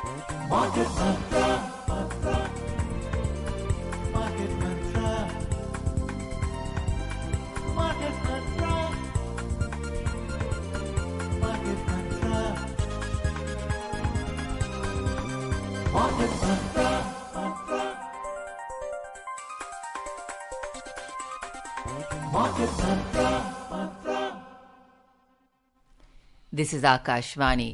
Market Mantra, Market Mantra, Market Mantra, Market Mantra, Market Mantra, Market Mantra, Mantra. This is Akashvani.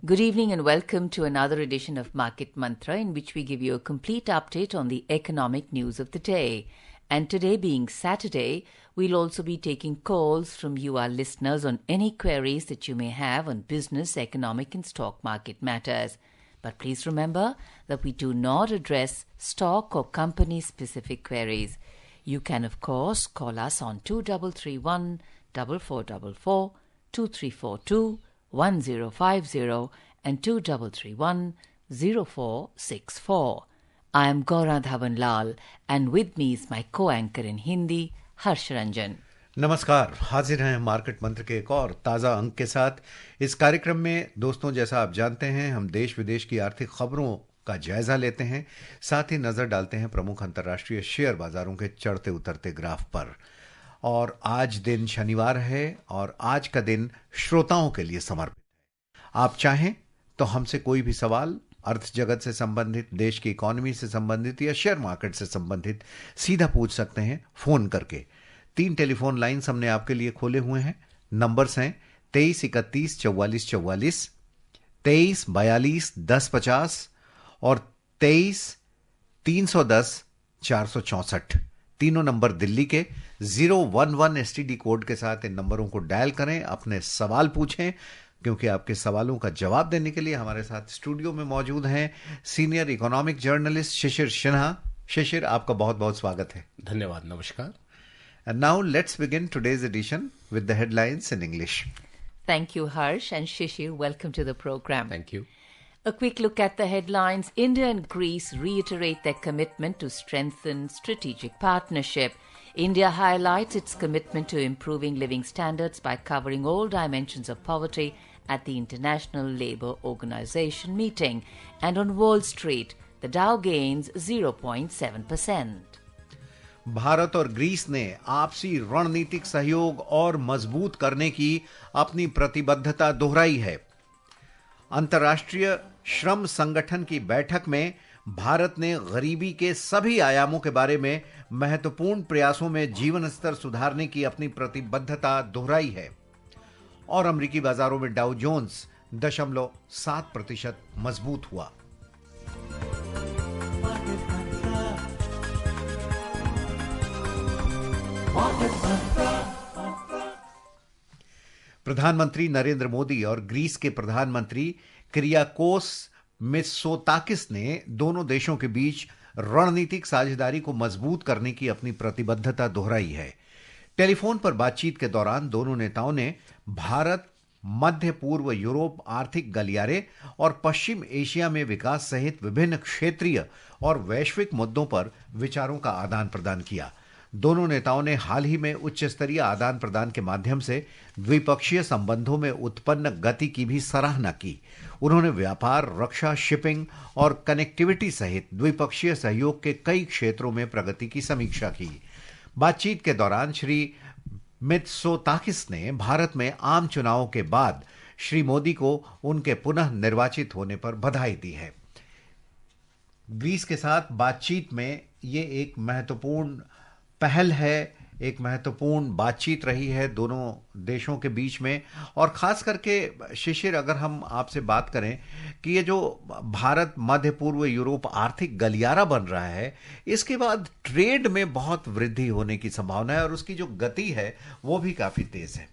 Good evening and welcome to another edition of Market Mantra, in which we give you a complete update on the economic news of the day. And today being Saturday, we'll also be taking calls from you, our listeners, on any queries that you may have on business, economic and stock market matters. But please remember that we do not address stock or company-specific queries. You can, of course, call us on 2331 4444, 2342 1050 and 2331 0464. I am Gaura Dhawan Lal and with me is my co-anchor in Hindi, Harsh Ranjan. नमस्कार, हाजिर हैं market मंत्र के एक और ताज़ा अंक के साथ। इस कार्यक्रम में दोस्तों, जैसा आप जानते हैं, हम देश विदेश की आर्थिक खबरों का जायजा लेते हैं, साथ ही नजर डालते हैं प्रमुख अंतर्राष्ट्रीय शेयर बाजारों के चढ़ते उतरते ग्राफ पर। और आज दिन शनिवार है और आज का दिन श्रोताओं के लिए समर्पित है। आप चाहें तो हमसे कोई भी सवाल अर्थ जगत से संबंधित, देश की इकोनॉमी से संबंधित या शेयर मार्केट से संबंधित सीधा पूछ सकते हैं फोन करके। 3 टेलीफोन लाइन्स हमने आपके लिए खोले हुए हैं। नंबर्स हैं 23 31 44 44, 23 42 10 50 और 23 310 464। तीनों नंबर दिल्ली के 011 एसटीडी कोड के साथ इन नंबरों को डायल करें, अपने सवाल पूछें, क्योंकि आपके सवालों का जवाब देने के लिए हमारे साथ स्टूडियो में मौजूद हैं senior economic journalist Shishir Sinha. शिशिर, आपका बहुत बहुत स्वागत है। धन्यवाद, नमस्कार। And now let's begin today's edition with the headlines in English. Thank you, Harsh, and Shishir, welcome to the program. Thank you. A quick look at the headlines. India and Greece reiterate their commitment to strengthen strategic partnership. India highlights its commitment to improving living standards by covering all dimensions of poverty at the International Labour Organization meeting. And on Wall Street, the Dow gains 0.7%. Bharat और Greece ने आपसी रणनीतिक सहयोग और मजबूत करने की अपनी प्रतिबद्धता दोहराई है। अंतर्राष्ट्रीय श्रम संगठन की बैठक में भारत ने गरीबी के सभी आयामों के बारे में महत्वपूर्ण प्रयासों में जीवन स्तर सुधारने की अपनी प्रतिबद्धता दोहराई है। और अमेरिकी बाजारों में डाउ जोन्स 0.7% मजबूत हुआ। प्रधानमंत्री नरेंद्र मोदी और ग्रीस के प्रधानमंत्री किरियाकोस मित्सोताकिस ने दोनों देशों के बीच रणनीतिक साझेदारी को मजबूत करने की अपनी प्रतिबद्धता दोहराई है। टेलीफोन पर बातचीत के दौरान दोनों नेताओं ने भारत, मध्य पूर्व यूरोप आर्थिक गलियारे और पश्चिम एशिया में विकास सहित विभिन्न क्षेत्रीय और वैश्विक मुद्दों पर विचारों का आदान प्रदान किया। दोनों नेताओं ने हाल ही में उच्च स्तरीय आदान प्रदान के माध्यम से द्विपक्षीय संबंधों में उत्पन्न गति की भी सराहना की। उन्होंने व्यापार, रक्षा, शिपिंग और कनेक्टिविटी सहित द्विपक्षीय सहयोग के कई क्षेत्रों में प्रगति की समीक्षा की। बातचीत के दौरान श्री मित्सोताकिस ने भारत में आम चुनावों के बाद श्री मोदी को उनके पुनः निर्वाचित होने पर बधाई दी है। ग्रीस के साथ बातचीत में ये एक महत्वपूर्ण पहल है, एक महत्वपूर्ण बातचीत रही है दोनों देशों के बीच में। और खास करके शिशिर, अगर हम आपसे बात करें कि ये जो भारत मध्य पूर्व यूरोप आर्थिक गलियारा बन रहा है, इसके बाद ट्रेड में बहुत वृद्धि होने की संभावना है और उसकी जो गति है वो भी काफी तेज है।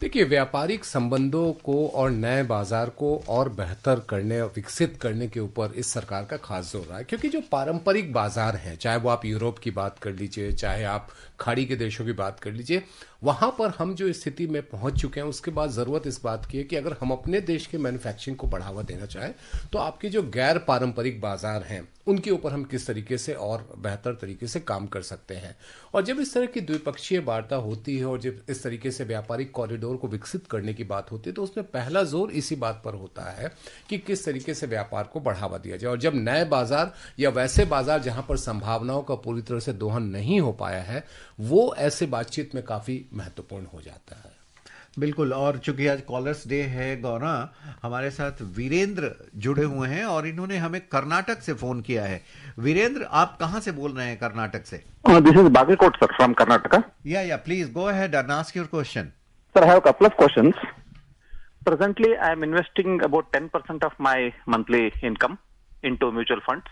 देखिए, व्यापारिक संबंधों को और नए बाजार को और बेहतर करने और विकसित करने के ऊपर इस सरकार का खास जोर रहा है, क्योंकि जो पारंपरिक बाजार हैं, चाहे वो आप यूरोप की बात कर लीजिए, चाहे आप खाड़ी के देशों की बात कर लीजिए, वहां पर हम जो स्थिति में पहुंच चुके हैं, उसके बाद जरूरत इस बात की है कि अगर हम अपने देश के मैन्युफैक्चरिंग को बढ़ावा देना चाहें तो आपके जो गैर पारंपरिक बाजार हैं उनके ऊपर हम किस तरीके से और बेहतर तरीके से काम कर सकते हैं। और जब इस तरह की द्विपक्षीय वार्ता होती है और जब इस तरीके से व्यापारिक कॉरिडोर को विकसित करने की बात होती है तो उसमें पहला जोर इसी बात पर होता है कि किस तरीके से व्यापार को बढ़ावा दिया जाए। और जब नए बाजार या वैसे बाजार जहां पर संभावनाओं का पूरी तरह से दोहन नहीं हो पाया है, वो ऐसे बातचीत में काफी महत्वपूर्ण हो जाता है। बिल्कुल। और चूंकि आज कॉलर्स डे है गौरा, हमारे साथ वीरेंद्र जुड़े हुए हैं और इन्होंने हमें कर्नाटक से फोन किया है। वीरेंद्र, आप कहां से बोल रहे हैं कर्नाटक से? This is Bagekot, sir, from Karnataka. Yeah, please go ahead and ask your question. Sir, I have a couple of questions. Presently, I am investing about 10% of my monthly income into mutual funds.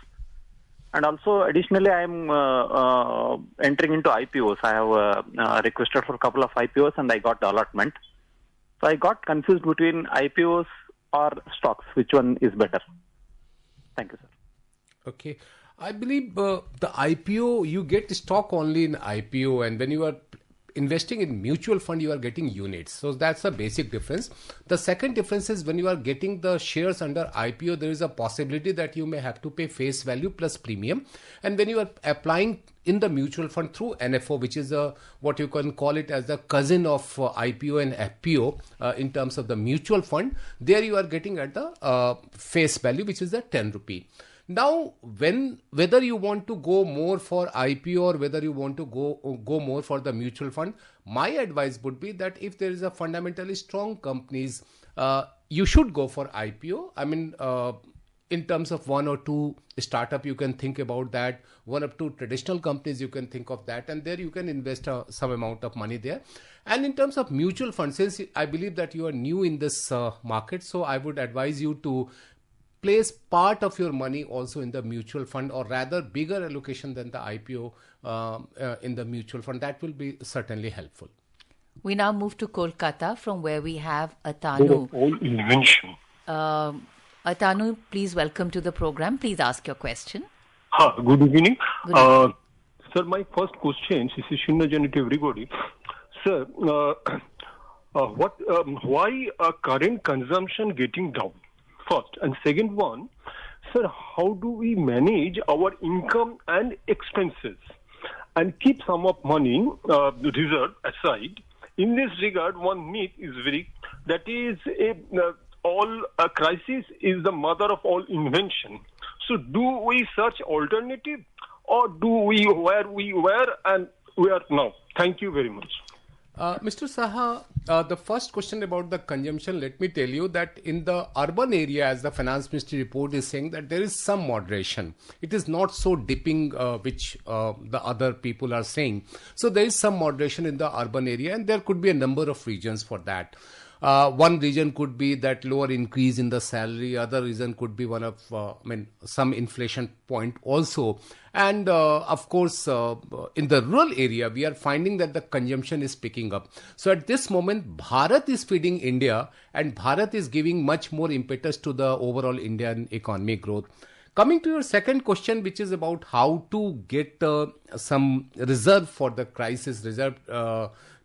And also, additionally, I am entering into IPOs. I have requested for a couple of IPOs and I got the allotment. So I got confused between IPOs or stocks. Which one is better? Thank you, sir. Okay. I believe the IPO, you get stock only in IPO, and when you are investing in mutual fund, you are getting units. So that's the basic difference. The second difference is when you are getting the shares under IPO, there is a possibility that you may have to pay face value plus premium. And when you are applying in the mutual fund through NFO, which is what you can call it as the cousin of IPO and FPO in terms of the mutual fund, there you are getting at the face value, which is the 10 rupee. Now, whether you want to go more for IPO or whether you want to go more for the mutual fund, my advice would be that if there is a fundamentally strong companies, you should go for IPO. I mean, in terms of one or two startup, you can think about that. One or two traditional companies, you can think of that, and there you can invest some amount of money there. And in terms of mutual funds, since I believe that you are new in this market, so I would advise you to place part of your money also in the mutual fund, or rather bigger allocation than the IPO in the mutual fund. That will be certainly helpful. We now move to Kolkata, from where we have Atanu. All invention. Atanu, please welcome to the program. Please ask your question. Good evening. Good evening. Sir, my first question is Shunnajan everybody. Sir, why current consumption getting down? First. And second one, sir, how do we manage our income and expenses and keep some of money reserved aside? In this regard, one myth is that is all crisis is the mother of all invention. So do we search alternative, or do we where we were and we are now? Thank you very much. Mr. Saha, the first question about the consumption, let me tell you that in the urban area, as the finance ministry report is saying, that there is some moderation. It is not so dipping, which the other people are saying. So there is some moderation in the urban area, and there could be a number of reasons for that. One reason could be that lower increase in the salary. Other reason could be one of, some inflation point also. And of course, in the rural area, we are finding that the consumption is picking up. So at this moment, Bharat is feeding India, and Bharat is giving much more impetus to the overall Indian economic growth. Coming to your second question, which is about how to get some reserve for the crisis,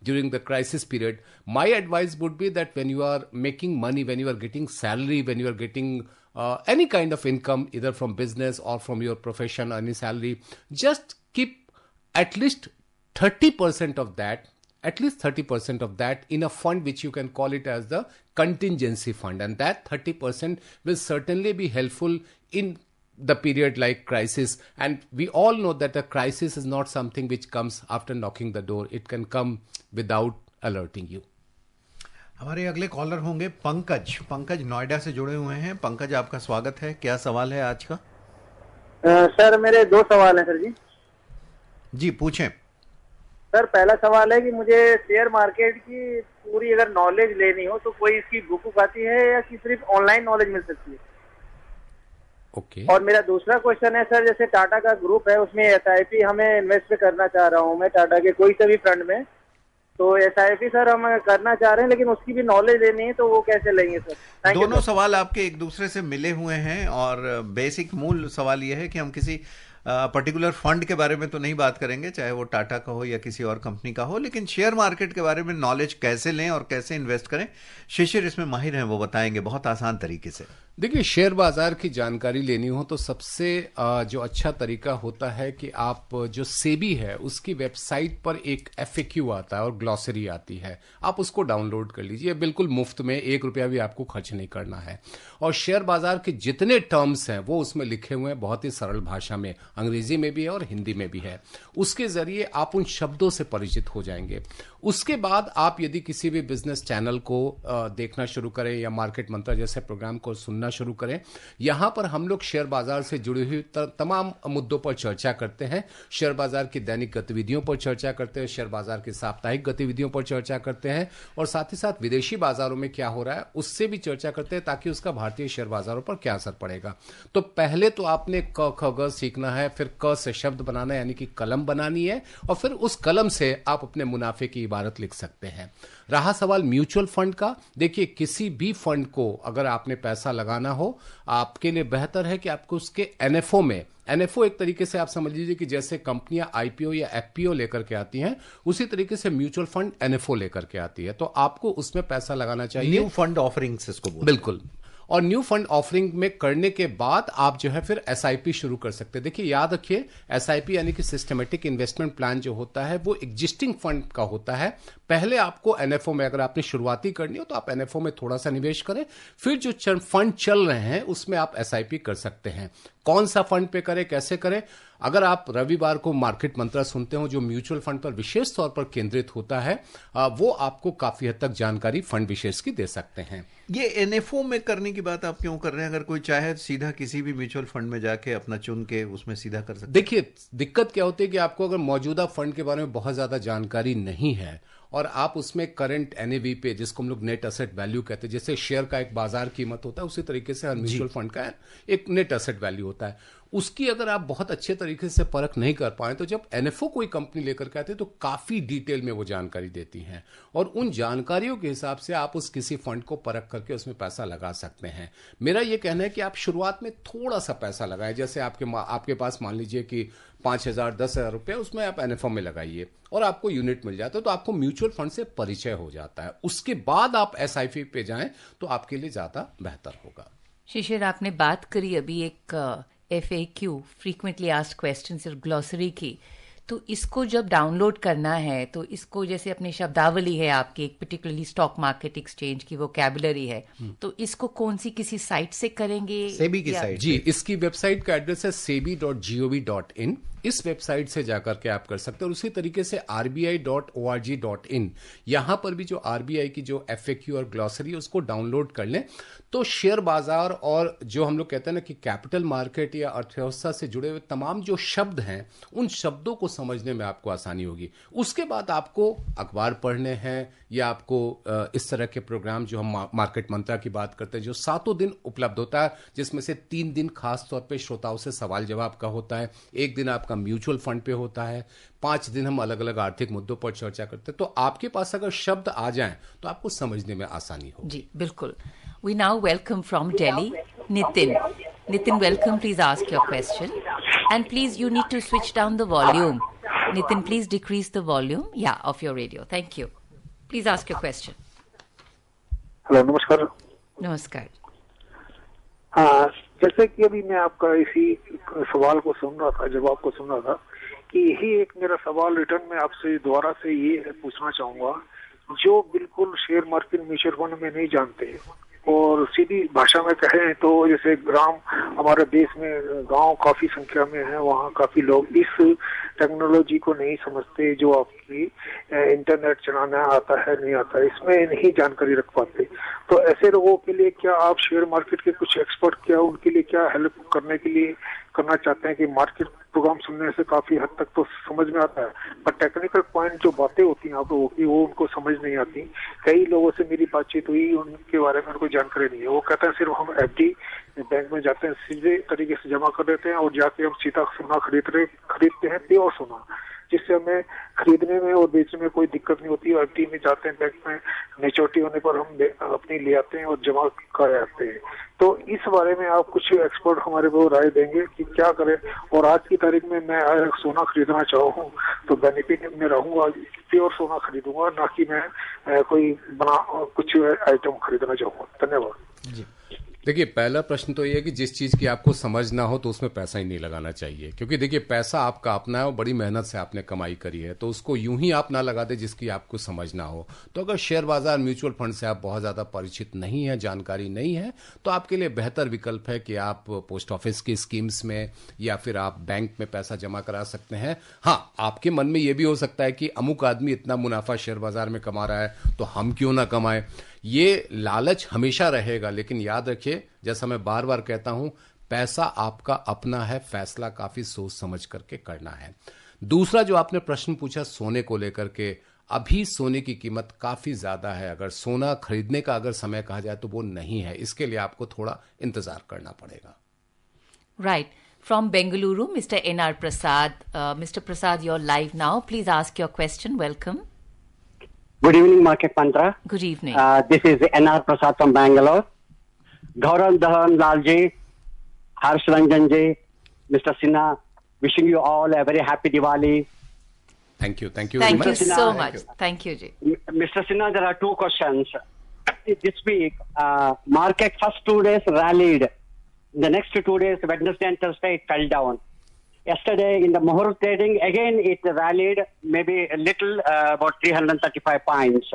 during the crisis period, my advice would be that when you are making money, when you are getting salary, when you are getting any kind of income, either from business or from your profession, any salary, just keep at least 30% of that, in a fund which you can call it as the contingency fund. And that 30% will certainly be helpful in the period like crisis. And we all know that a crisis is not something which comes after knocking the door. It can come without alerting you. हमारे अगले collar होंगे पंकज नोएडा से जुड़े हुए हैं। पंकज, आपका स्वागत है। क्या सवाल है आज का? सर, मेरे दो सवाल हैं सर जी। जी, पूछें। सर, पहला सवाल है कि मुझे शेयर मार्केट की पूरी अगर नॉलेज लेनी हो तो कोई इसकी बुक आती है या कि सिर्फ ऑनलाइन नॉलेज मिल सकती है? ओके। और मेरा दूसरा क्वेश्चन है सर, जैसे टाटा का ग्रुप है, उसमें SIP हमें इन्वेस्ट करना चाह रहा हूँ मैं टाटा के कोई से भी फंड में, तो SIP सर हम करना चाह रहे हैं, लेकिन उसकी भी नॉलेज लेनी है, तो वो कैसे लेंगे सर? दोनों सवाल आपके एक दूसरे से मिले हुए हैं और बेसिक मूल सवाल यह है कि हम किसी पर्टिकुलर फंड के बारे में तो नहीं बात करेंगे, चाहे वो टाटा का हो या किसी और कंपनी का हो, लेकिन शेयर मार्केट के बारे में नॉलेज कैसे लें और कैसे इन्वेस्ट करें, शिशिर इसमें माहिर हैं, वो बताएंगे बहुत आसान तरीके से। देखिए, शेयर बाजार की जानकारी लेनी हो तो सबसे जो अच्छा तरीका होता है कि आप जो सेबी है उसकी वेबसाइट पर एक FAQ आता है और ग्लॉसरी आती है, आप उसको डाउनलोड कर लीजिए, बिल्कुल मुफ्त में, 1 रुपया भी आपको खर्च नहीं करना है। और शेयर बाजार के जितने टर्म्स हैं वो उसमें लिखे हुए हैं, बहुत ही सरल भाषा में, अंग्रेजी में भी है और हिंदी में भी है। उसके जरिए आप उन शब्दों से परिचित हो जाएंगे। उसके बाद आप यदि किसी भी बिजनेस चैनल को देखना शुरू करें या मार्केट मंत्र जैसे प्रोग्राम को सुनना शुरू करें, यहां पर हम लोग शेयर बाजार से जुड़ी हुई तमाम मुद्दों पर चर्चा करते हैं। शेयर बाजार की दैनिक गतिविधियों पर चर्चा करते हैं, शेयर बाजार की साप्ताहिक गतिविधियों पर चर्चा करते हैं और साथ ही साथ विदेशी बाजारों में क्या हो रहा है उससे भी चर्चा करते हैं, ताकि उसका भारतीय शेयर बाजारों पर क्या असर पड़ेगा। तो पहले तो आपने क ख ग सीखना है, फिर क से शब्द बनाना है, यानी कि कलम बनानी है, और फिर उस कलम से आप अपने मुनाफे की इबारत लिख सकते हैं। रहा सवाल म्यूचुअल फंड का, देखिए किसी भी फंड को अगर आपने पैसा लगाना हो, आपके लिए बेहतर है कि आपको उसके NFO में, NFO एक तरीके से आप समझ लीजिए कि जैसे कंपनियां IPO या FPO लेकर के आती हैं, उसी तरीके से म्यूचुअल फंड NFO लेकर के आती है, तो आपको उसमें पैसा लगाना चाहिए। न्यू फंड ऑफरिंग्स इसको बोलते हैं। बिल्कुल। और न्यू फंड ऑफरिंग में करने के बाद आप जो है फिर SIP शुरू कर सकते हैं। देखिए, याद रखिए, SIP यानी कि सिस्टमेटिक इन्वेस्टमेंट प्लान जो होता है वो एग्जिस्टिंग फंड का होता है। पहले आपको NFO में, अगर आपने शुरुआती करनी हो तो आप NFO में थोड़ा सा निवेश करें, फिर जो फंड चल रहे हैं उसमें आप SIP कर सकते हैं। कौन सा फंड पे करें, कैसे करें, अगर आप रविवार को मार्केट मंत्रा सुनते हो जो म्यूचुअल फंड पर विशेष तौर पर केंद्रित होता है, वो आपको काफी हद तक जानकारी फंड विशेष की दे सकते हैं। ये NFO में करने की बात आप क्यों कर रहे हैं? अगर कोई चाहे सीधा किसी भी म्यूचुअल फंड में जाके अपना चुन के उसमें सीधा कर सकते हैं। देखिए, दिक्कत क्या होती है कि आपको अगर मौजूदा फंड के बारे में बहुत ज्यादा जानकारी नहीं है और आप उसमें करंट NAV पे, जिसको हम लोग नेट एसेट वैल्यू कहते हैं, जैसे शेयर का एक बाजार कीमत होता है, उसी तरीके से हर म्यूचुअल फंड का एक नेट एसेट वैल्यू होता है, उसकी अगर आप बहुत अच्छे तरीके से परख नहीं कर पाए तो जब NFO कोई कंपनी लेकर के आती है तो काफी डिटेल में वो जानकारी देती हैं और उन जानकारियों के हिसाब से आप उस किसी फंड को परख करके उसमें पैसा लगा सकते हैं। मेरा ये कहना है कि आप शुरुआत में थोड़ा सा पैसा लगाएं, जैसे आपके पास मान लीजिए कि 5,000 10,000 रुपये, उसमें आप NFO में लगाइए और आपको यूनिट मिल जाता है, तो आपको म्यूचुअल फंड से परिचय हो जाता है। उसके बाद आप SIP पे जाएं तो आपके लिए ज्यादा बेहतर होगा। शिशिर, आपने बात करी अभी एक FAQ, फ्रीक्वेंटली आस्क्ड क्वेश्चंस और ग्लॉसरी की, तो इसको जब डाउनलोड करना है तो इसको, जैसे अपनी शब्दावली है आपकी, एक पर्टिकुलरली स्टॉक मार्केट एक्सचेंज की वोकैबुलरी है, तो इसको कौन सी किसी साइट से करेंगे? सेबी की साइट। जी, इसकी वेबसाइट का एड्रेस है sebi.gov.in। इस वेबसाइट से जाकर के आप कर सकते हैं और उसी तरीके से rbi.org.in, यहां पर भी जो RBI की जो FAQ और ग्लॉसरी है उसको डाउनलोड कर लें तो शेयर बाजार और जो हम लोग कहते हैं ना कि कैपिटल मार्केट या अर्थव्यवस्था से जुड़े हुए तमाम जो शब्द हैं उन शब्दों को समझने में आपको आसानी होगी। उसके बाद आपको अखबार पढ़ने हैं या आपको इस तरह के प्रोग्राम जो हम मार्केट मंत्रा की बात करते हैं जो 7 दिन उपलब्ध होता है, जिसमें से 3 दिन खास तौर पे श्रोताओं से सवाल जवाब का होता है, 1 दिन आपका म्यूचुअल फंड पे होता है, 5 दिन हम अलग अलग आर्थिक मुद्दों पर चर्चा करते हैं। तो आपके पास अगर शब्द आ जाएं तो आपको समझने में आसानी हो। जी बिल्कुल। We now welcome from Delhi, Nitin. Nitin, welcome. Please ask your question. And please, you need to switch down the volume. Nitin, please decrease the volume, of your radio. Thank you. Please ask your question. Hello, नमस्कार। नमस्कार। हाँ, जैसे कि अभी मैं आपका इसी सवाल को सुन रहा था, जवाब को सुन रहा था, कि यही एक मेरा सवाल रिटर्न में आपसे दोबारा से ये पूछना चाहूंगा, जो बिल्कुल शेयर मार्केट म्यूचुअल फंड में नहीं जानते और सीधी भाषा में कहें तो जैसे ग्राम, हमारे देश में गांव काफी संख्या में है, वहाँ काफी लोग इस टेक्नोलॉजी को नहीं समझते, जो आपकी इंटरनेट चलाना आता है नहीं आता है, इसमें नहीं जानकारी रख पाते। तो ऐसे लोगों के लिए क्या आप शेयर मार्केट के कुछ एक्सपर्ट, क्या उनके लिए क्या हेल्प करने के लिए करना चाहते हैं कि मार्केट प्रोग्राम सुनने से काफी हद तक तो समझ में आता है, पर टेक्निकल पॉइंट जो बातें होती हैं आप लोगों की वो उनको समझ नहीं आती। कई लोगों से मेरी बातचीत हुई, उनके बारे में उनको जानकारी नहीं है। वो कहते हैं सिर्फ हम FD बैंक में जाते हैं, सीधे तरीके से जमा कर देते हैं और जाके हम सीधा सोना खरीदते हैं, प्योर सोना। जिससे हमें खरीदने में और बेचने में कोई दिक्कत नहीं होती। एफडी में जाते हैं बैंक में, मैच्योरिटी होने पर हम अपनी ले आते हैं और जमा कर आते हैं। तो इस बारे में आप कुछ एक्सपर्ट हमारे को राय देंगे कि क्या करें। और आज की तारीख में मैं अगर सोना खरीदना चाहूँ तो बेनिफिट में रहूंगा, प्योर सोना खरीदूंगा, ना कि मैं कोई कुछ आइटम खरीदना चाहूँगा। धन्यवाद जी। देखिए, पहला प्रश्न तो ये है कि जिस चीज़ की आपको समझ ना हो तो उसमें पैसा ही नहीं लगाना चाहिए, क्योंकि देखिए पैसा आपका अपना है और बड़ी मेहनत से आपने कमाई करी है, तो उसको यूं ही आप ना लगा दे जिसकी आपको समझ ना हो। तो अगर शेयर बाजार, म्यूचुअल फंड से आप बहुत ज़्यादा परिचित नहीं है, जानकारी नहीं है, तो आपके लिए बेहतर विकल्प है कि आप पोस्ट ऑफिस की स्कीम्स में या फिर आप बैंक में पैसा जमा करा सकते हैं। हाँ, आपके मन में ये भी हो सकता है कि अमुक आदमी इतना मुनाफा शेयर बाजार में कमा रहा है तो हम क्यों ना कमाएं। ये लालच हमेशा रहेगा, लेकिन याद रखिए, जैसा मैं बार बार कहता हूं, पैसा आपका अपना है, फैसला काफी सोच समझ करके करना है। दूसरा जो आपने प्रश्न पूछा सोने को लेकर के, अभी सोने की कीमत काफी ज्यादा है। अगर सोना खरीदने का अगर समय कहा जाए तो वो नहीं है, इसके लिए आपको थोड़ा इंतजार करना पड़ेगा। Right. From Bengaluru, Mr. N.R. Prasad. Mr. Prasad, you're live now. Please ask your question. Welcome. Good evening, Market Mantra. Good evening. This is N.R. Prasad from Bangalore. Gaurav Dhawan Lal ji, Harsh Ranjan ji, Mr. Sinha, wishing you all a very happy Diwali. Thank you. Thank you Thank very you much. so much. Thank you, Ji. Mr. Sinha, there are two questions. This week, market first 2 days rallied. The next 2 days, Wednesday and Thursday, it fell down. Yesterday in the Muhurat trading, again it rallied maybe a little, about 335 points.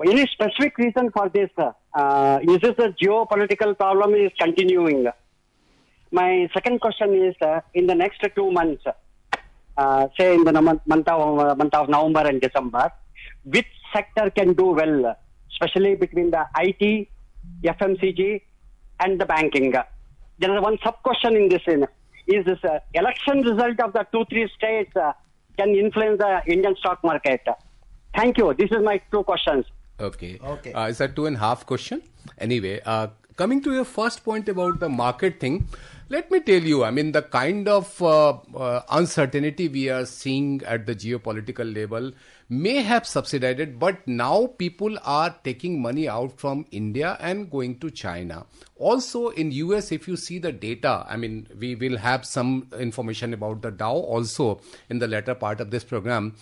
Any specific reason for this? Is this a geopolitical problem is continuing? My second question is, in the next 2 months, say in the month of November and December, which sector can do well, especially between the IT, FMCG, and the banking? There is one sub-question in this. Is this election result of the 2-3 states can influence the Indian stock market? Thank you. This is my 2 questions. Okay. Is that 2.5 question? Anyway, coming to your first point about the market thing, let me tell you, I mean, the kind of uncertainty we are seeing at the geopolitical level may have subsided, but now people are taking money out from India and going to China. Also in US, if you see the data, I mean, we will have some information about the Dow also in the latter part of this program.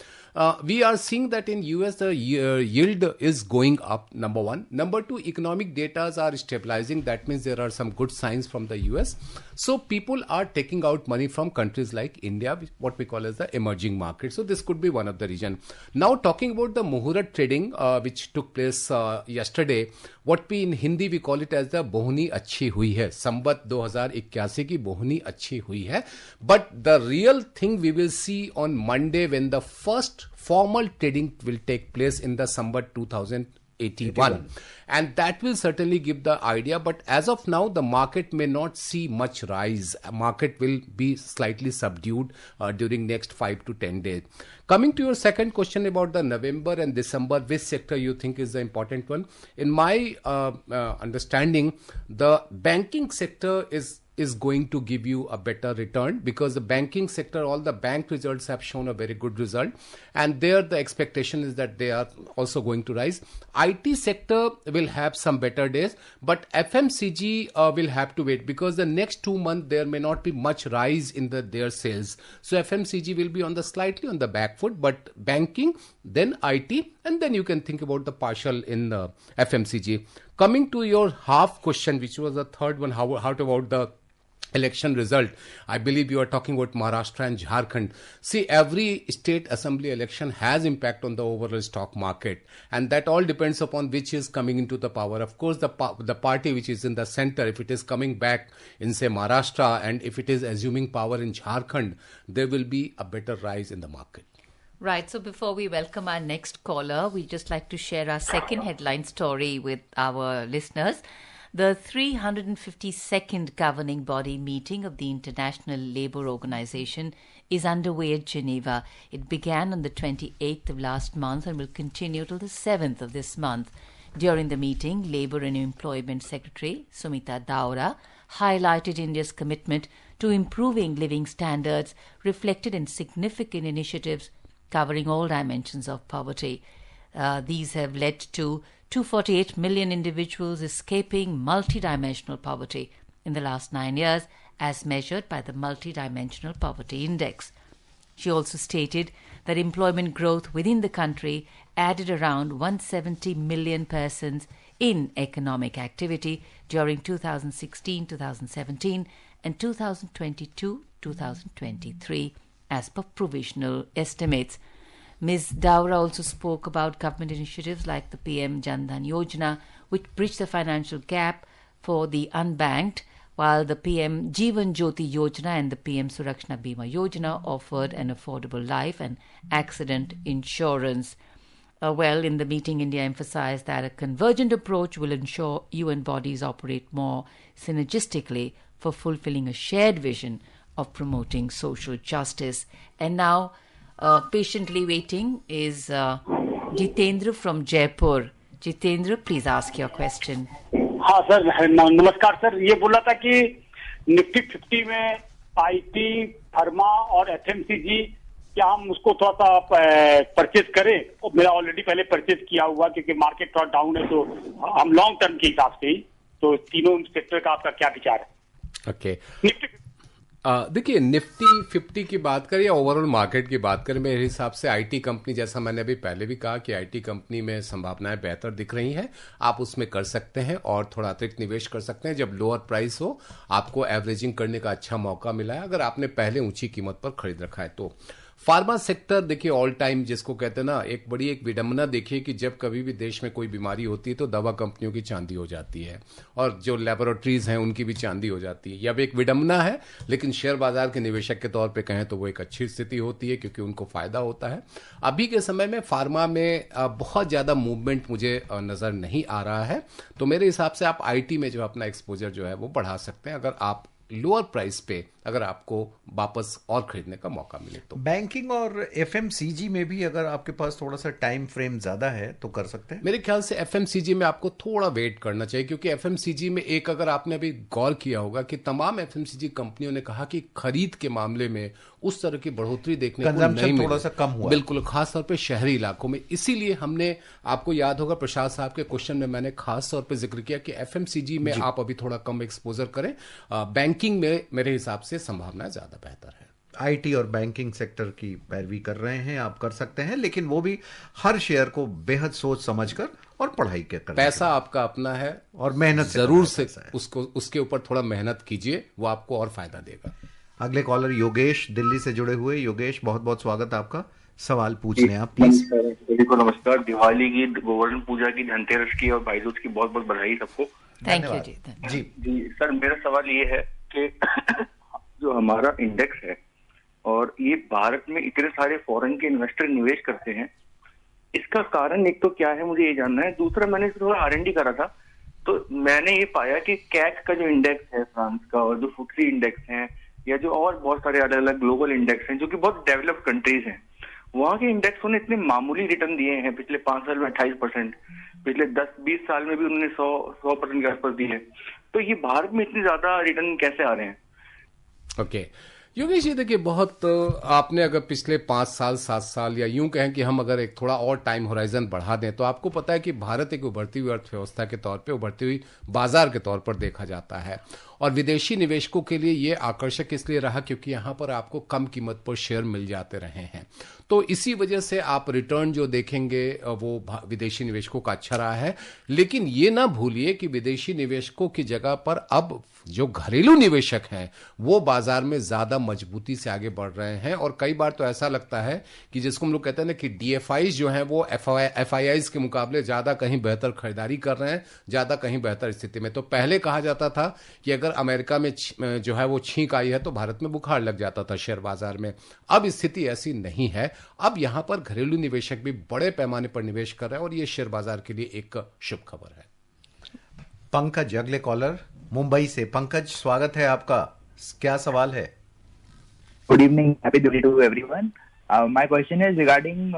We are seeing that in US the yield is going up, number one. Number two, economic data are stabilizing. That means there are some good signs from the US. So people are taking out money from countries like India, what we call as the emerging market. So this could be one of the reason. Now talking about the Muhurat trading, which took place yesterday, what we in Hindi we call it as the बोहनी अच्छी हुई है. संबत 2081 की बोहनी अच्छी हुई है. But the real thing we will see on Monday when the first formal trading will take place in the Sambat 2081. And that will certainly give the idea. But as of now, the market may not see much rise. Market will be slightly subdued during next 5 to 10 days. Coming to your second question about the November and December, which sector you think is the important one? In my understanding, the banking sector is going to give you a better return, because the banking sector, all the bank results have shown a very good result, and there the expectation is that they are also going to rise. IT sector will have some better days, but FMCG will have to wait, because the next 2 months there may not be much rise in their sales. So FMCG will be slightly on the back foot, but banking, then IT, and then you can think about the partial in FMCG. Coming to your half question, which was the third one, how about the election result? I believe you are talking about Maharashtra and Jharkhand. See, every state assembly election has impact on the overall stock market, and that all depends upon which is coming into the power. Of course, the party which is in the center, if it is coming back in, say, Maharashtra, and if it is assuming power in Jharkhand, there will be a better rise in the market. Right. So before we welcome our next caller, we'd just like to share our second headline story with our listeners. The 352nd governing body meeting of the International Labour Organization is underway at Geneva. It began on the 28th of last month and will continue till the 7th of this month. During the meeting, Labour and Employment Secretary Sumita Daura highlighted India's commitment to improving living standards, reflected in significant initiatives covering all dimensions of poverty. These have led to 248 million individuals escaping multidimensional poverty in the last 9 years, as measured by the Multidimensional Poverty Index. She also stated that employment growth within the country added around 170 million persons in economic activity during 2016-2017 and 2022-2023, as per provisional estimates. Ms. Daura also spoke about government initiatives like the PM Jan Dhan Yojana, which bridged the financial gap for the unbanked, while the PM Jeevan Jyoti Yojana and the PM Surakshana Bima Yojana offered an affordable life and accident insurance. In the meeting, India emphasized that a convergent approach will ensure UN bodies operate more synergistically for fulfilling a shared vision of promoting social justice. And now, patiently waiting is Jitendra from Jaipur. Jitendra, please ask your question. हाँ sir, नमस्कार sir. ये बोला था कि Nifty 50 में IT, pharma और FMCG, क्या हम उसको थोड़ा सा परचेज करें? मेरा ऑलरेडी पहले परचेज किया हुआ, क्योंकि मार्केट थोड़ा डाउन है, तो हम लॉन्ग टर्म के हिसाब से ही. तो तीनों सेक्टर का आपका क्या विचार है? ओके, देखिए, निफ्टी 50 की बात करें या ओवरऑल मार्केट की बात करें, मेरे हिसाब से आईटी कंपनी, जैसा मैंने अभी पहले भी कहा कि आईटी कंपनी में संभावनाएं बेहतर दिख रही हैं. आप उसमें कर सकते हैं और थोड़ा अतिरिक्त निवेश कर सकते हैं. जब लोअर प्राइस हो, आपको एवरेजिंग करने का अच्छा मौका मिला है अगर आपने पहले ऊंची कीमत पर खरीद रखा है तो. फार्मा सेक्टर देखिए, ऑल टाइम जिसको कहते हैं ना, एक विडंबना देखिए कि जब कभी भी देश में कोई बीमारी होती है तो दवा कंपनियों की चांदी हो जाती है और जो लेबोरेटरीज हैं उनकी भी चांदी हो जाती है. यह अब एक विडंबना है, लेकिन शेयर बाजार के निवेशक के तौर पे कहें तो वो एक अच्छी स्थिति होती है, क्योंकि उनको फायदा होता है. अभी के समय में फार्मा में बहुत ज्यादा मूवमेंट मुझे नजर नहीं आ रहा है, तो मेरे हिसाब से आप आईटी में जो अपना एक्सपोजर जो है वो बढ़ा सकते हैं अगर आप लोअर प्राइस पे अगर आपको वापस और खरीदने का मौका मिले तो. बैंकिंग और एफएमसीजी में भी अगर आपके पास थोड़ा सा टाइम फ्रेम ज्यादा है तो कर सकते हैं. मेरे ख्याल से एफएमसीजी में आपको थोड़ा वेट करना चाहिए, क्योंकि एफएमसीजी में एक, अगर आपने अभी गौर किया होगा कि तमाम एफएमसीजी कंपनियों ने कहा कि खरीद के मामले में उस तरह की बढ़ोतरी देखने को नहीं मिली, थोड़ा सा कम हुआ. बिल्कुल, खासतौर पर शहरी इलाकों में. इसीलिए हमने, आपको याद होगा प्रसाद साहब के क्वेश्चन में मैंने खास तौर पर जिक्र किया कि एफएमसीजी में आप अभी थोड़ा कम एक्सपोजर करें. बैंकिंग में मेरे हिसाब से संभावना ज्यादा बेहतर है. आईटी और बैंकिंग सेक्टर की पैरवी कर रहे हैं, आप कर सकते हैं, लेकिन वो भी हर शेयर को बेहद सोच समझकर और पढ़ाई के कर. पैसा आपका अपना है और मेहनत जरूर से उसको, उसके ऊपर थोड़ा मेहनत कीजिए, वो आपको और फायदा देगा. अगले कॉलर योगेश दिल्ली से जुड़े हुए. योगेश, बहुत बहुत स्वागत है आपका. सवाल पूछ लें आप प्लीज. सभी को नमस्कार. दिवाली की, गोवर्धन पूजा की, धनतेरस की और भाई दूज की बहुत बहुत बधाई सबको. थैंक यू जी सर, मेरा सवाल ये है कि जो हमारा इंडेक्स है और ये भारत में इतने सारे फॉरेन के इन्वेस्टर निवेश करते हैं, इसका कारण एक तो क्या है मुझे ये जानना है. दूसरा, मैंने थोड़ा R&D करा था तो मैंने ये पाया कि कैक का जो इंडेक्स है फ्रांस का, और जो FTSE इंडेक्स है, या जो और बहुत सारे अलग अलग ग्लोबल इंडेक्स हैं जो कि बहुत डेवलप्ड कंट्रीज हैं, वहां के इंडेक्सों ने इतने मामूली रिटर्न दिए हैं. पिछले 5 साल में 28%, पिछले 10-20 साल में भी उन्होंने 100% के आसपास दिए हैं. तो ये भारत में इतने ज्यादा रिटर्न कैसे आ रहे हैं? ओके योगेश जी, देखिए, बहुत आपने अगर पिछले 5 साल 7 साल या यूं कहें कि हम अगर एक थोड़ा और टाइम होराइजन बढ़ा दें तो आपको पता है कि भारत एक उभरती हुई अर्थव्यवस्था के तौर पे, उभरती हुई बाजार के तौर पर देखा जाता है, और विदेशी निवेशकों के लिए ये आकर्षक इसलिए रहा क्योंकि यहां पर आपको कम कीमत पर शेयर मिल जाते रहे हैं. तो इसी वजह से आप रिटर्न जो देखेंगे वो विदेशी निवेशकों का अच्छा रहा है. लेकिन ये ना भूलिए कि विदेशी निवेशकों की जगह पर अब जो घरेलू निवेशक हैं वो बाजार में ज्यादा मजबूती से आगे बढ़ रहे हैं, और कई बार तो ऐसा लगता है कि जिसको हम लोग कहते हैं ना कि डीएफआईज जो हैं वो एफआईआईज के मुकाबले ज्यादा कहीं बेहतर खरीदारी कर रहे हैं, ज्यादा कहीं बेहतर स्थिति में. तो पहले कहा जाता था कि अगर अमेरिका में जो है वो छींक आई है तो भारत में बुखार लग जाता था शेयर बाजार में. अब स्थिति ऐसी नहीं है. अब यहां पर घरेलू निवेशक भी बड़े पैमाने पर निवेश कर रहे हैं और ये शेयर बाजार के लिए एक शुभ खबर है. पंकज, अगले कॉलर मुंबई से. पंकज, स्वागत है आपका. क्या सवाल है? Good evening, happy Diwali to everyone. My question is regarding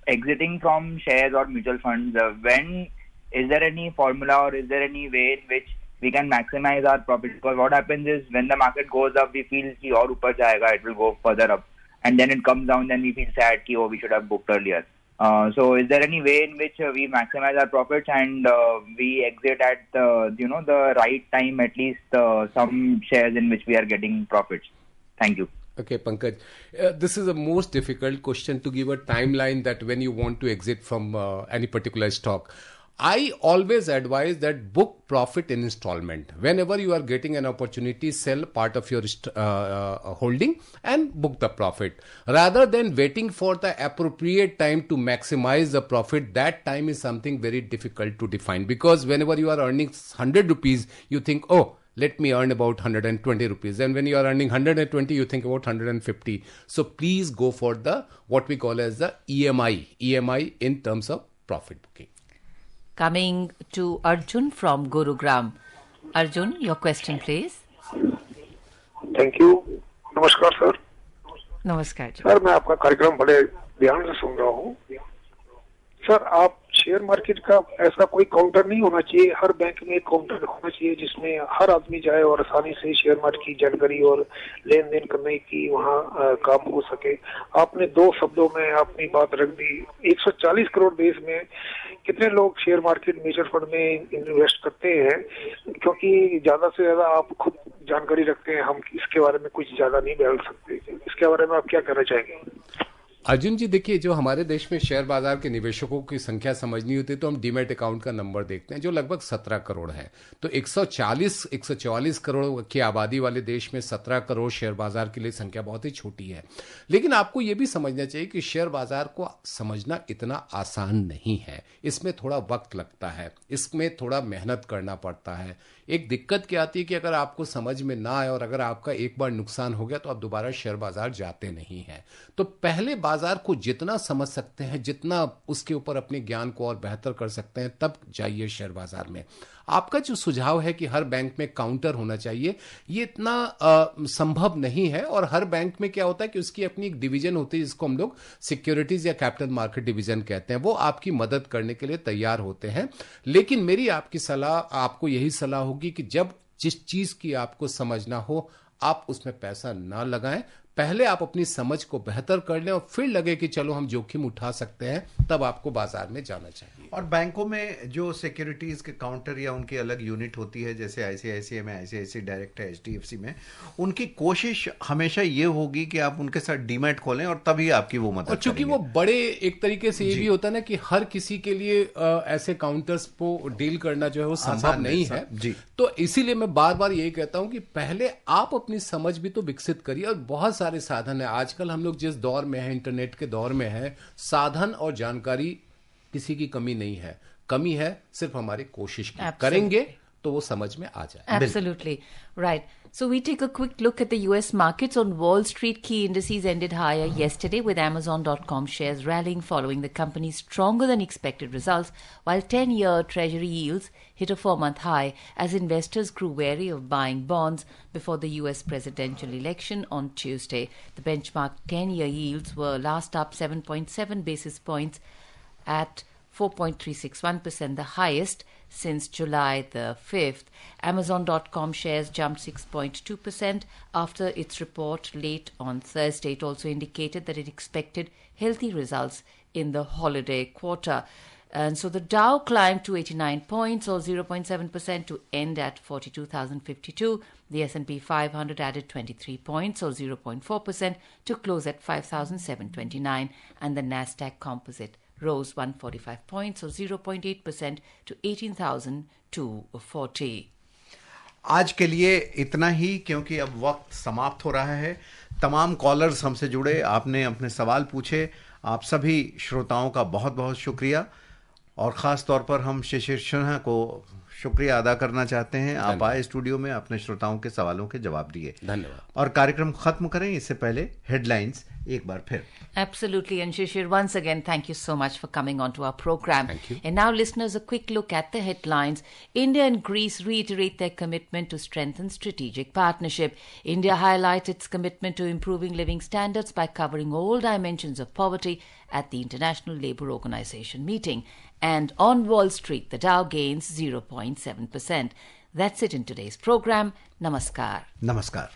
exiting from shares or mutual funds. When is there any formula or is there any way in which we can maximize our profit. Because what happens is when the market goes up, we feel ki aur upar jayega, it will go further up, and then it comes down, then we feel sad ki we should have booked earlier. So is there any way in which we maximize our profits and we exit at the right time, at least some shares in which we are getting profits? Thank you. Okay, Pankaj, this is the most difficult question, to give a timeline that when you want to exit from any particular stock. I always advise that book profit in installment. Whenever you are getting an opportunity, sell part of your holding and book the profit. Rather than waiting for the appropriate time to maximize the profit, that time is something very difficult to define. Because whenever you are earning 100 rupees, you think, oh, let me earn about 120 rupees. And when you are earning 120, you think about 150. So please go for the what we call as the EMI in terms of profit booking. Coming to Arjun from Gurugram. Arjun, your question, please. Thank you. नमस्कार sir. नमस्कार. Sir मैं आपका कार्यक्रम बड़े ध्यान से सुन रहा हूँ. सर आप शेयर मार्केट का ऐसा कोई काउंटर नहीं होना चाहिए, हर बैंक में एक काउंटर होना चाहिए जिसमें हर आदमी जाए और आसानी से शेयर मार्केट की जानकारी और लेन देन करने की वहाँ काम हो सके. आपने 2 शब्दों में अपनी बात रख दी. 140 करोड़ देश में कितने लोग शेयर मार्केट म्यूचुअल फंड में इन्वेस्ट करते हैं? क्योंकि ज्यादा से ज्यादा आप खुद जानकारी रखते हैं, हम इसके बारे में कुछ ज्यादा नहीं बोल सकते. इसके बारे में आप क्या कहना चाहेंगे? अर्जुन जी, देखिए, जो हमारे देश में शेयर बाजार के निवेशकों की संख्या समझनी होती है तो हम डीमैट अकाउंट का नंबर देखते हैं, जो लगभग 17 करोड़ है. तो 144 करोड़ की आबादी वाले देश में 17 करोड़ शेयर बाजार के लिए संख्या बहुत ही छोटी है. लेकिन आपको यह भी समझना चाहिए कि शेयर बाजार को समझना इतना आसान नहीं है. इसमें थोड़ा वक्त लगता है, इसमें थोड़ा मेहनत करना पड़ता है. एक दिक्कत क्या आती है कि अगर आपको समझ में ना आए और अगर आपका एक बार नुकसान हो गया तो आप दोबारा शेयर बाजार जाते नहीं हैं. तो पहले बाजार को जितना समझ सकते हैं, जितना उसके ऊपर अपने ज्ञान को और बेहतर कर सकते हैं, तब जाइए शेयर बाजार में. आपका जो सुझाव है कि हर बैंक में काउंटर होना चाहिए, ये इतना संभव नहीं है. और हर बैंक में क्या होता है कि उसकी अपनी एक डिवीजन होती है जिसको हम लोग सिक्योरिटीज या कैपिटल मार्केट डिवीजन कहते हैं. वो आपकी मदद करने के लिए तैयार होते हैं. लेकिन मेरी आपको यही सलाह होगी कि जब जिस चीज की आपको समझना हो, आप उसमें पैसा ना लगाएं. पहले आप अपनी समझ को बेहतर कर लें और फिर लगे कि चलो हम जोखिम उठा सकते हैं, तब आपको बाजार में जाना चाहिए. और बैंकों में जो सिक्योरिटीज के काउंटर या उनकी अलग यूनिट होती है, जैसे आईसीआईसीआई में आईसीआईसीआई डायरेक्ट है, एचडीएफसी में, उनकी कोशिश हमेशा ये होगी कि आप उनके साथ डीमैट खोलें और तभी आपकी वो मदद. और चूंकि वो बड़े, एक तरीके से ये भी होता है ना कि हर किसी के लिए ऐसे काउंटर्स को डील करना जो है वो संभव नहीं है जी. तो इसीलिए मैं बार बार यही कहता हूं कि पहले आप अपनी समझ भी तो विकसित करिए. और बहुत सारे साधन है. आजकल हम लोग जिस दौर में है, इंटरनेट के दौर में है, साधन और जानकारी किसी की कमी नहीं है. कमी है सिर्फ हमारी कोशिश की. करेंगे तो वो समझ में आ जाए. Absolutely. Right. So we take a quick look at the US markets. On Wall Street, key indices ended higher yesterday with Amazon.com shares rallying following the company's stronger than expected results, while 10-year Treasury yields hit a 4-month high as investors grew wary of buying bonds before the US presidential election on Tuesday. The benchmark 10-year yields were last up 7.7 basis points at 4.361%, the highest since July the 5th. Amazon.com shares jumped 6.2% after its report late on Thursday. It also indicated that it expected healthy results in the holiday quarter. And so the Dow climbed to 89 points or 0.7% to end at 42,052. The S&P 500 added 23 points or 0.4% to close at 5,729. And the Nasdaq Composite rose 145 points or 0.8% to 18,240. आज के लिए इतना ही, क्योंकि अब वक्त समाप्त हो रहा है. तमाम कॉलर्स हमसे जुड़े, आपने अपने सवाल पूछे. आप सभी श्रोताओं का बहुत बहुत शुक्रिया. और ख़ास तौर पर हम शिशिर सिन्हा को शुक्रिया अदा करना चाहते हैं. आप आए स्टूडियो में, अपने श्रोताओं के सवालों के जवाब दिए. धन्यवाद. और कार्यक्रम खत्म करें इससे पहले हेडलाइंस एक बार फिर. Absolutely. And Shishir, once again, thank you so much for coming onto our program. Thank you. And now, listeners, a quick look at the headlines. India and Greece reiterate their commitment to strengthen strategic partnership. India highlights its commitment to improving living standards by covering all dimensions of poverty at the International Labour Organization meeting. And on Wall Street, the Dow gains 0.9%. 0.7%. That's it in today's program. Namaskar. Namaskar.